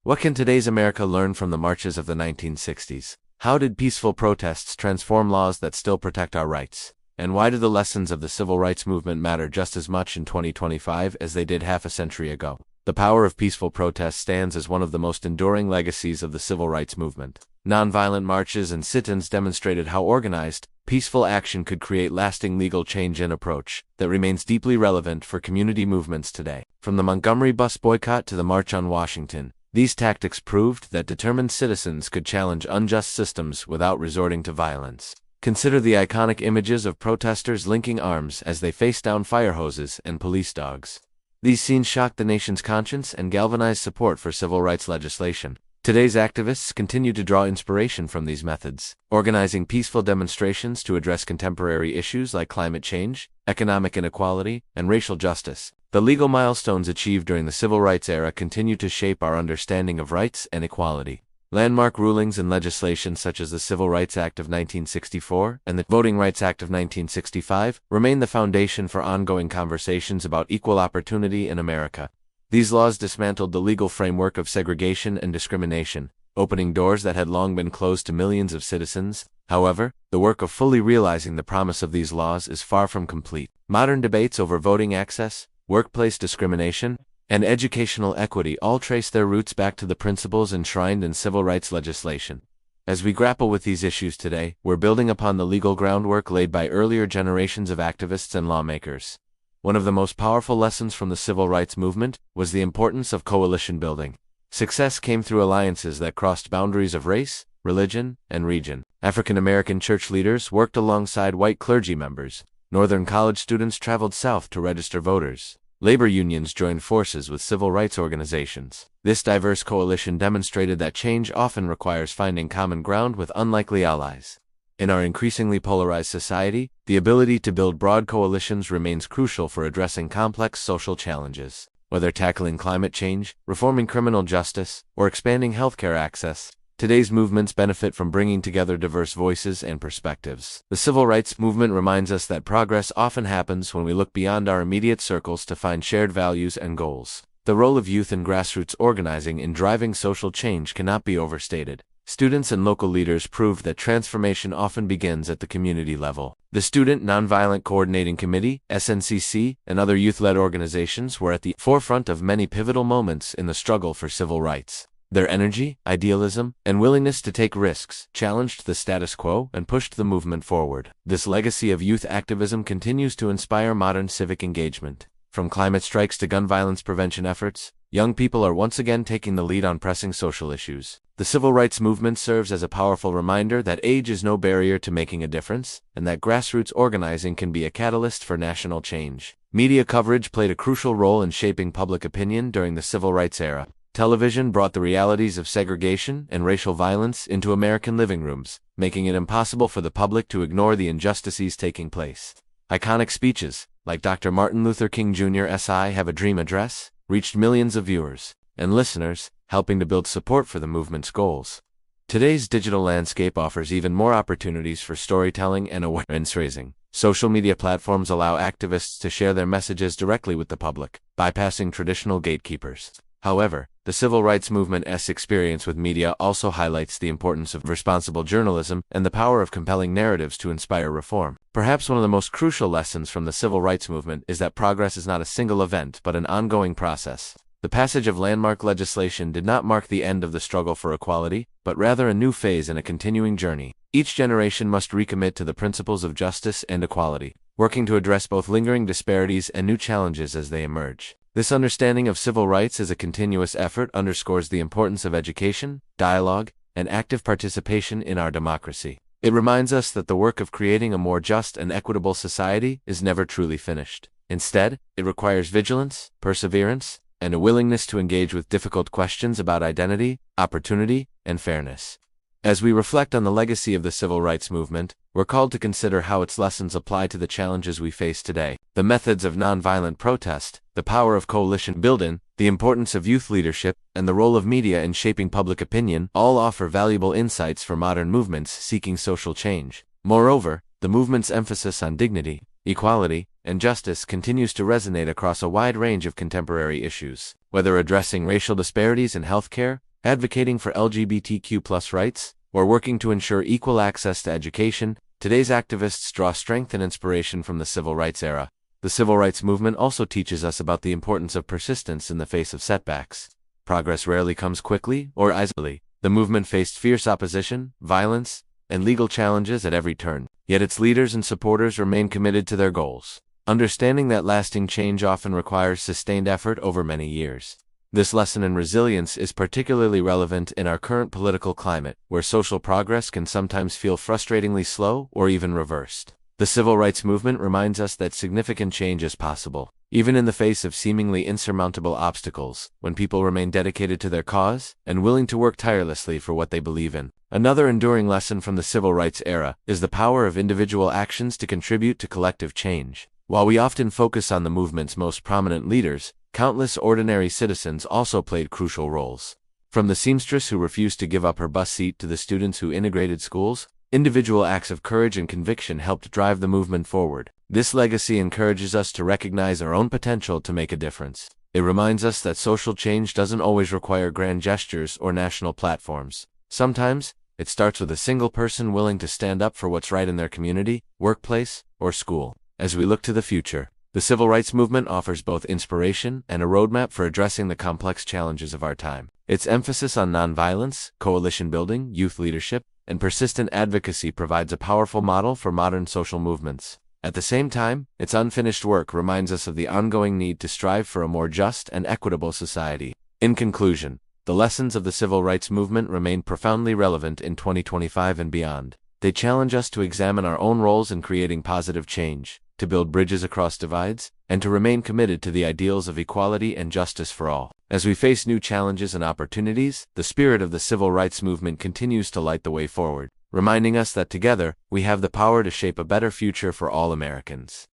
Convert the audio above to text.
What can today's America learn from the marches of the 1960s? How did peaceful protests transform laws that still protect our rights? And why do the lessons of the civil rights movement matter just as much in 2025 as they did half a century ago? The power of peaceful protest stands as one of the most enduring legacies of the civil rights movement. Nonviolent marches and sit-ins demonstrated how organized, peaceful action could create lasting legal change, an approach that remains deeply relevant for community movements today. From the Montgomery bus boycott to the March on Washington, these tactics proved that determined citizens could challenge unjust systems without resorting to violence. Consider the iconic images of protesters linking arms as they faced down fire hoses and police dogs. These scenes shocked the nation's conscience and galvanized support for civil rights legislation. Today's activists continue to draw inspiration from these methods, organizing peaceful demonstrations to address contemporary issues like climate change, economic inequality, and racial justice. The legal milestones achieved during the civil rights era continue to shape our understanding of rights and equality. Landmark rulings and legislation such as the Civil Rights Act of 1964 and the Voting Rights Act of 1965 remain the foundation for ongoing conversations about equal opportunity in America. These laws dismantled the legal framework of segregation and discrimination, opening doors that had long been closed to millions of citizens. However, the work of fully realizing the promise of these laws is far from complete. Modern debates over voting access, workplace discrimination, and educational equity all trace their roots back to the principles enshrined in civil rights legislation. As we grapple with these issues today, we're building upon the legal groundwork laid by earlier generations of activists and lawmakers. One of the most powerful lessons from the civil rights movement was the importance of coalition building. Success came through alliances that crossed boundaries of race, religion, and region. African American church leaders worked alongside white clergy members. Northern college students traveled south to register voters. Labor unions joined forces with civil rights organizations. This diverse coalition demonstrated that change often requires finding common ground with unlikely allies. In our increasingly polarized society, the ability to build broad coalitions remains crucial for addressing complex social challenges. Whether tackling climate change, reforming criminal justice, or expanding healthcare access, today's movements benefit from bringing together diverse voices and perspectives. The civil rights movement reminds us that progress often happens when we look beyond our immediate circles to find shared values and goals. The role of youth and grassroots organizing in driving social change cannot be overstated. Students and local leaders proved that transformation often begins at the community level. The Student Nonviolent Coordinating Committee, SNCC, and other youth-led organizations were at the forefront of many pivotal moments in the struggle for civil rights. Their energy, idealism, and willingness to take risks challenged the status quo and pushed the movement forward. This legacy of youth activism continues to inspire modern civic engagement. From climate strikes to gun violence prevention efforts, young people are once again taking the lead on pressing social issues. The civil rights movement serves as a powerful reminder that age is no barrier to making a difference, and that grassroots organizing can be a catalyst for national change. Media coverage played a crucial role in shaping public opinion during the civil rights era. Television brought the realities of segregation and racial violence into American living rooms, making it impossible for the public to ignore the injustices taking place. Iconic speeches, like Dr. Martin Luther King Jr.'s "I Have a Dream" address, reached millions of viewers and listeners, helping to build support for the movement's goals. Today's digital landscape offers even more opportunities for storytelling and awareness raising. Social media platforms allow activists to share their messages directly with the public, bypassing traditional gatekeepers. However, the civil rights movement's experience with media also highlights the importance of responsible journalism and the power of compelling narratives to inspire reform. Perhaps one of the most crucial lessons from the civil rights movement is that progress is not a single event but an ongoing process. The passage of landmark legislation did not mark the end of the struggle for equality, but rather a new phase in a continuing journey. Each generation must recommit to the principles of justice and equality, working to address both lingering disparities and new challenges as they emerge. This understanding of civil rights as a continuous effort underscores the importance of education, dialogue, and active participation in our democracy. It reminds us that the work of creating a more just and equitable society is never truly finished. Instead, it requires vigilance, perseverance, and a willingness to engage with difficult questions about identity, opportunity, and fairness. As we reflect on the legacy of the civil rights movement, we're called to consider how its lessons apply to the challenges we face today. The methods of nonviolent protest, the power of coalition building, the importance of youth leadership, and the role of media in shaping public opinion all offer valuable insights for modern movements seeking social change. Moreover, the movement's emphasis on dignity, equality, and justice continues to resonate across a wide range of contemporary issues. Whether addressing racial disparities in healthcare, Advocating for LGBTQ+ rights, or working to ensure equal access to education, today's activists draw strength and inspiration from the civil rights era. The civil rights movement also teaches us about the importance of persistence in the face of setbacks. Progress rarely comes quickly or easily. The movement faced fierce opposition, violence, and legal challenges at every turn, yet its leaders and supporters remain committed to their goals. Understanding that lasting change often requires sustained effort over many years. This lesson in resilience is particularly relevant in our current political climate, where social progress can sometimes feel frustratingly slow or even reversed. The civil rights movement reminds us that significant change is possible, even in the face of seemingly insurmountable obstacles, when people remain dedicated to their cause and willing to work tirelessly for what they believe in. Another enduring lesson from the civil rights era is the power of individual actions to contribute to collective change. While we often focus on the movement's most prominent leaders, countless ordinary citizens also played crucial roles. From the seamstress who refused to give up her bus seat to the students who integrated schools, individual acts of courage and conviction helped drive the movement forward. This legacy encourages us to recognize our own potential to make a difference. It reminds us that social change doesn't always require grand gestures or national platforms. Sometimes, it starts with a single person willing to stand up for what's right in their community, workplace, or school. As we look to the future, the civil rights movement offers both inspiration and a roadmap for addressing the complex challenges of our time. Its emphasis on nonviolence, coalition building, youth leadership, and persistent advocacy provides a powerful model for modern social movements. At the same time, its unfinished work reminds us of the ongoing need to strive for a more just and equitable society. In conclusion, the lessons of the civil rights movement remain profoundly relevant in 2025 and beyond. They challenge us to examine our own roles in creating positive change, to build bridges across divides, and to remain committed to the ideals of equality and justice for all. As we face new challenges and opportunities, the spirit of the civil rights movement continues to light the way forward, reminding us that together, we have the power to shape a better future for all Americans.